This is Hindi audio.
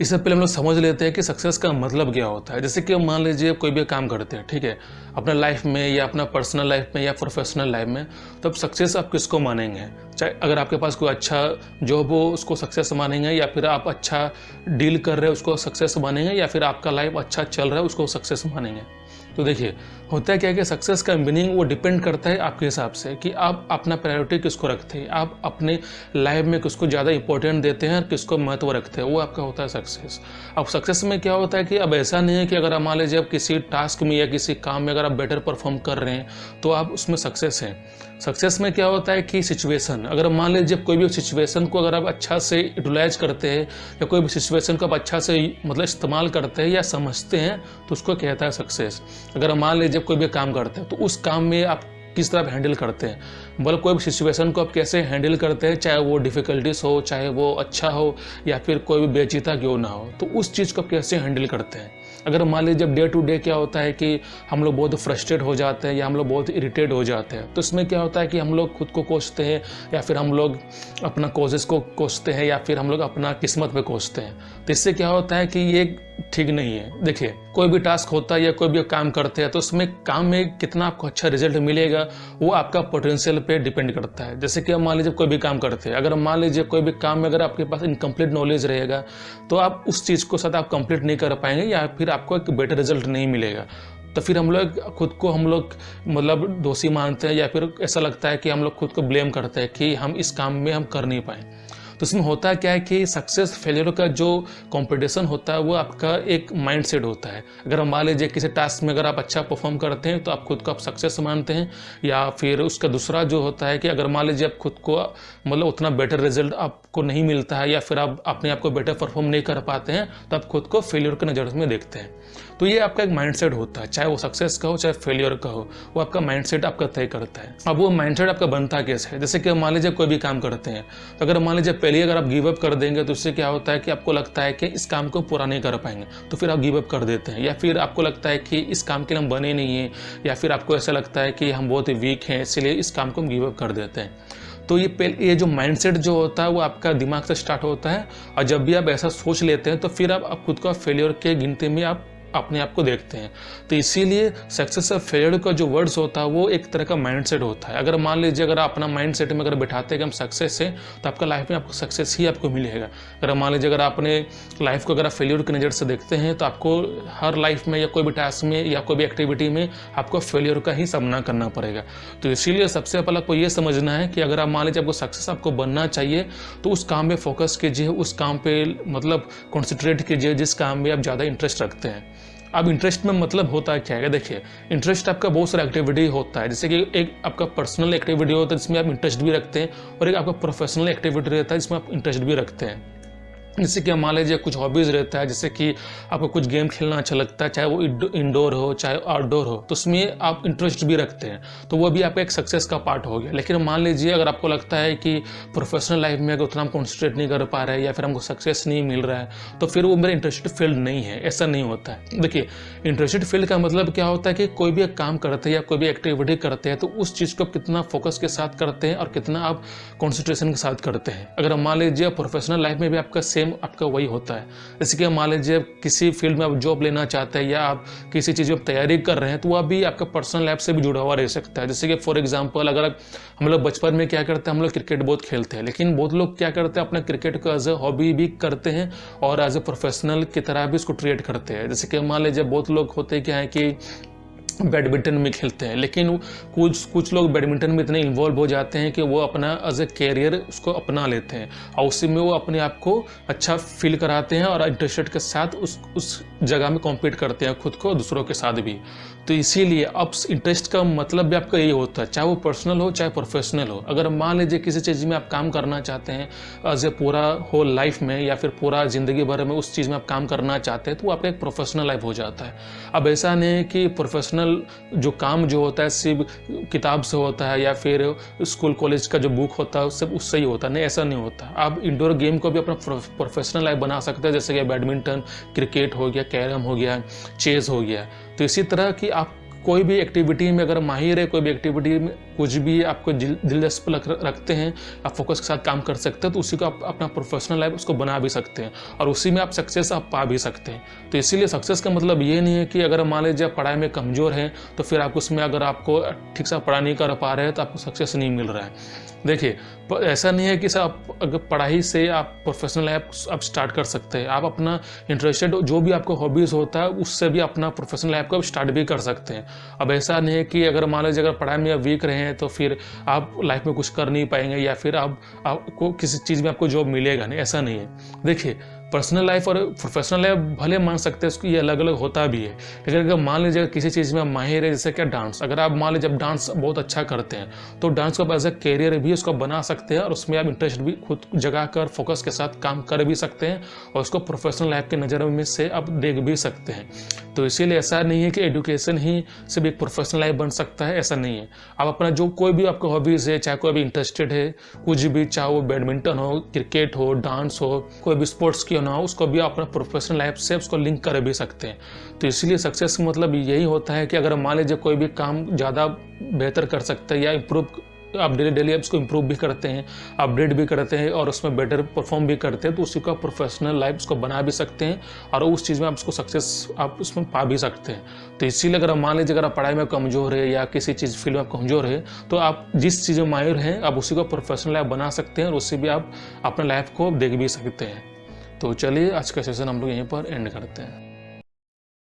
इससे पहले हम लोग समझ लेते हैं कि सक्सेस का मतलब क्या होता है। जैसे कि मान लीजिए कोई भी काम करते हैं, ठीक है, अपना लाइफ में या अपना पर्सनल लाइफ में या प्रोफेशनल लाइफ में, तब सक्सेस आप किसको मानेंगे? चाहे अगर आपके पास कोई अच्छा जॉब हो उसको सक्सेस मानेंगे, या फिर आप अच्छा डील कर रहे हो उसको सक्सेस मानेंगे, या फिर आपका लाइफ अच्छा चल रहा है उसको सक्सेस मानेंगे। तो देखिए होता है क्या कि सक्सेस का मीनिंग वो डिपेंड करता है आपके हिसाब से कि आप अपना प्रायोरिटी किसको रखते हैं, आप अपने लाइफ में किसको ज़्यादा इंपॉर्टेंट देते हैं और किसको महत्व रखते हैं, वो आपका होता है सक्सेस। अब सक्सेस में क्या होता है कि अब ऐसा नहीं है कि अगर आप मान लीजिए आप किसी टास्क में या किसी काम में अगर आप बेटर परफॉर्म कर रहे हैं तो आप उसमें सक्सेस हैं। सक्सेस में क्या होता है कि सिचुएशन, अगर मान लीजिए कोई भी सिचुएशन को अगर आप अच्छा से यूटिलाइज करते हैं या कोई भी सिचुएशन को आप अच्छा से मतलब इस्तेमाल करते हैं या समझते हैं तो उसको कहता है सक्सेस। अगर मान लीजिए कोई भी काम करते हैं तो उस काम में आप किस तरह हैंडल करते हैं, मतलब कोई भी सिचुएशन को आप कैसे हैंडल करते हैं, चाहे वो डिफ़िकल्टीज हो, चाहे वो अच्छा हो या फिर कोई भी बेचिता क्यों ना हो, तो उस चीज़ को आप कैसे हैंडल करते हैं। अगर मान लीजिए जब डे टू डे क्या होता है कि हम लोग बहुत फ्रस्ट्रेट हो जाते हैं या हम लोग बहुत इरिटेट हो जाते हैं, तो इसमें क्या होता है कि हम लोग खुद को कोसते हैं या फिर हम लोग अपना कोशिश को कोसते हैं या फिर हम लोग अपना किस्मत पे कोसते हैं। तो इससे क्या होता है कि ये ठीक नहीं है। देखिए कोई भी टास्क होता है या कोई भी काम करते हैं तो उसमें काम में कितना आपको अच्छा रिजल्ट मिलेगा वो आपका पोटेंशियल पे डिपेंड करता है। जैसे कि मान लीजिए कोई भी काम करते हैं, अगर मान लीजिए कोई भी काम में अगर आपके पास इनकम्प्लीट नॉलेज रहेगा तो आप उस चीज़ को साथ आप कंप्लीट नहीं कर पाएंगे या फिर आपको एक बेटर रिजल्ट नहीं मिलेगा। तो फिर हम लोग खुद को हम लोग मतलब दोषी मानते हैं या फिर ऐसा लगता है कि हम लोग खुद को ब्लेम करते हैं कि हम इस काम में हम कर नहीं पाए। तो इसमें होता क्या है कि सक्सेस फेलियर का जो कंपटीशन होता है वो आपका एक माइंडसेट होता है। अगर मान लीजिए किसी टास्क में अगर आप अच्छा परफॉर्म करते हैं तो आप खुद को आप सक्सेस मानते हैं, या फिर उसका दूसरा जो होता है कि अगर मान लीजिए आप खुद को मतलब उतना बेटर रिजल्ट आपको नहीं मिलता है या फिर आप अपने आप को बेटर परफॉर्म नहीं कर पाते हैं तो आप खुद को फेलियर के नज़र में देखते हैं। तो ये आपका एक माइंडसेट होता है, चाहे वो सक्सेस का हो चाहे फेलियर का हो, वो आपका माइंडसेट आपका तय करता है। अब वो माइंडसेट आपका बनता कैसे है? जैसे कि मान लीजिए कोई भी काम करते हैं तो अगर मान लीजिए पहले अगर आप गिव अप कर देंगे तो उससे क्या होता है कि आपको लगता है कि इस काम को पूरा नहीं कर पाएंगे तो फिर आप गिव अप कर देते हैं, या फिर आपको लगता है कि इस काम के लिए हम बने नहीं हैं, या फिर आपको ऐसा लगता है कि हम बहुत ही वीक हैं इसलिए इस काम को हम गिव अप कर देते हैं। तो ये जो माइंडसेट जो होता है वो आपका दिमाग से स्टार्ट होता है, और जब भी आप ऐसा सोच लेते हैं तो फिर आप खुद को फेलियर के गिनती में आप अपने आप को देखते हैं। तो इसीलिए सक्सेस और फेलियर का जो वर्ड्स होता है वो एक तरह का माइंडसेट होता है। अगर मान लीजिए अगर आप अपना माइंडसेट में अगर बैठाते हैं कि हम सक्सेस हैं तो आपका लाइफ में आपको सक्सेस ही आपको मिलेगा। अगर मान लीजिए अगर आपने लाइफ को अगर आप फेलियर की नज़र से देखते हैं तो आपको हर लाइफ में या कोई भी टास्क में या कोई भी एक्टिविटी में आपको फेलियर का ही सामना करना पड़ेगा। तो इसीलिए सबसे पहले आपको ये समझना है कि अगर आप मान लीजिए आपको सक्सेस आपको बनना चाहिए तो उस काम में फोकस कीजिए, उस काम पे मतलब कॉन्सेंट्रेट कीजिए जिस काम में आप ज़्यादा इंटरेस्ट रखते हैं। अब इंटरेस्ट में मतलब होता है क्या है? देखिए इंटरेस्ट आपका बहुत सारा एक्टिविटी होता है, जैसे कि एक आपका पर्सनल एक्टिविटी होता है जिसमें आप इंटरेस्ट भी रखते हैं, और एक आपका प्रोफेशनल एक्टिविटी रहता है जिसमें आप इंटरेस्ट भी रखते हैं। जैसे कि मान लीजिए कुछ हॉबीज़ रहता है, जैसे कि आपको कुछ गेम खेलना अच्छा लगता है, चाहे वो इंडोर हो चाहे आउटडोर हो, तो उसमें आप इंटरेस्ट भी रखते हैं, तो वो भी आपका एक सक्सेस का पार्ट हो गया। लेकिन मान लीजिए अगर आपको लगता है कि प्रोफेशनल लाइफ में अगर उतना हम कॉन्सेंट्रेट नहीं कर पा रहे हैं या फिर हमको सक्सेस नहीं मिल रहा है तो फिर वो मेरा इंटरेस्टेड फील्ड नहीं है, ऐसा नहीं होता है। देखिए इंटरेस्टेड फील्ड का मतलब क्या होता है कि कोई भी काम करते हैं या कोई भी एक्टिविटी करते हैं तो उस चीज़ को कितना फोकस के साथ करते हैं और कितना आप कॉन्सेंट्रेशन के साथ करते हैं। अगर मान लीजिए प्रोफेशनल लाइफ में भी आपका सेम आपका वही होता है, जैसे कि मान लीजिए किसी फील्ड में आप जॉब लेना चाहते हैं या आप किसी चीज़ में तैयारी कर रहे हैं तो वह भी आपका पर्सनल लाइफ से भी जुड़ा हुआ रह सकता है। जैसे कि फॉर एग्जांपल अगर हम लोग बचपन में क्या करते हैं, हम लोग क्रिकेट बहुत खेलते हैं, लेकिन बहुत लोग क्या करते हैं अपना क्रिकेट को एज ए हॉबी भी करते हैं और एज ए प्रोफेशनल की तरह भी इसको ट्रीट करते हैं। जैसे कि मान लीजिए बहुत लोग होते क्या है कि बैडमिंटन में खेलते हैं, लेकिन कुछ लोग बैडमिंटन में इतने इन्वॉल्व हो जाते हैं कि वो अपना एज ए कैरियर उसको अपना लेते हैं और उसी में वो अपने आप को अच्छा फील कराते हैं और इंटरेस्टेड के साथ उस जगह में कॉम्पीट करते हैं खुद को दूसरों के साथ भी। तो इसीलिए अब इंटरेस्ट का मतलब भी आपका यही होता है, चाहे वो पर्सनल हो चाहे प्रोफेशनल हो। अगर मान लीजिए किसी चीज़ में आप काम करना चाहते हैं एज ए पूरा होल लाइफ में या फिर पूरा ज़िंदगी भर में उस चीज़ में आप काम करना चाहते हैं तो वो आपका एक प्रोफेशनल लाइफ हो जाता है। अब ऐसा नहीं है कि प्रोफेशनल जो काम जो होता है सिर्फ किताब से होता है या फिर स्कूल कॉलेज का जो बुक होता है सब उससे ही होता है, नहीं ऐसा नहीं होता। आप इंडोर गेम को भी अपना प्रोफेशनल लाइफ बना सकते हैं, जैसे कि बैडमिंटन, क्रिकेट हो गया, कैरम हो गया, चेस हो गया। तो इसी तरह की आप कोई भी एक्टिविटी में अगर माहिर है, कोई भी एक्टिविटी में कुछ भी आपको दिलचस्प रखते हैं, आप फोकस के साथ काम कर सकते हैं, तो उसी को आप अपना प्रोफेशनल लाइफ उसको बना भी सकते हैं और उसी में आप सक्सेस आप पा भी सकते हैं। तो इसीलिए सक्सेस का मतलब ये नहीं है कि अगर मान लीजिए आप पढ़ाई में कमज़ोर हैं तो फिर आप उसमें अगर आपको ठीक से पढ़ाई नहीं कर पा रहे हैं तो आपको सक्सेस नहीं मिल रहा है। देखिए, ऐसा नहीं है कि सर आप अगर पढ़ाई से आप प्रोफेशनल लाइफ आप स्टार्ट कर सकते हैं। आप अपना इंटरेस्टेड जो भी आपको हॉबीज़ होता है उससे भी अपना प्रोफेशनल लाइफ को स्टार्ट भी कर सकते हैं। अब ऐसा नहीं है कि अगर मान लीजिए अगर पढ़ाई में आप वीक रहे हैं तो फिर आप लाइफ में कुछ कर नहीं पाएंगे या फिर आपको किसी चीज़ में आपको जॉब मिलेगा नहीं, ऐसा नहीं है। देखिए, पर्सनल लाइफ और प्रोफेशनल लाइफ भले मान सकते हैं उसको, ये अलग अलग होता भी है। लेकिन अगर मान लीजिए किसी चीज़ में आप माहिर है, जैसे क्या डांस, अगर आप मान लीजिए जब डांस बहुत अच्छा करते हैं तो डांस को आप एज ए कैरियर भी उसको बना सकते हैं और उसमें आप इंटरेस्ट भी खुद जगा कर फोकस के साथ काम कर भी सकते हैं और उसको प्रोफेशनल लाइफ के नज़र में से आप देख भी सकते हैं। तो इसीलिए ऐसा नहीं है कि एजुकेशन ही सिर्फ एक प्रोफेशनल लाइफ बन सकता है, ऐसा नहीं है। आप अपना जो कोई भी आपको हॉबीज़ है, चाहे कोई भी इंटरेस्टेड है कुछ भी, चाहे वो बैडमिंटन हो, क्रिकेट हो, डांस हो, कोई भी स्पोर्ट्स की ना हो, उसको भी अपना प्रोफेशनल लाइफ से उसको लिंक कर भी सकते हैं। तो इसलिए सक्सेस का मतलब यही होता है कि अगर मान लीजिए कोई भी काम ज़्यादा बेहतर कर सकते हैं या इम्प्रूव, आप डेली आप उसको इम्प्रूव भी करते हैं, अपडेट भी करते हैं और उसमें बेटर परफॉर्म भी करते हैं, तो उसी का प्रोफेशनल लाइफ उसको बना भी सकते हैं और उस चीज़ में आप उसको सक्सेस आप उसमें पा भी सकते हैं। तो इसीलिए अगर मान लीजिए अगर आप पढ़ाई में कमज़ोर है या किसी चीज़ फील्ड में कमज़ोर है तो आप जिस चीज़ में माहिर हैं आप उसी को प्रोफेशनल लाइफ बना सकते हैं और उससे भी आप अपने लाइफ को देख भी सकते हैं। तो चलिए आज का सेशन हम लोग यहीं पर एंड करते हैं।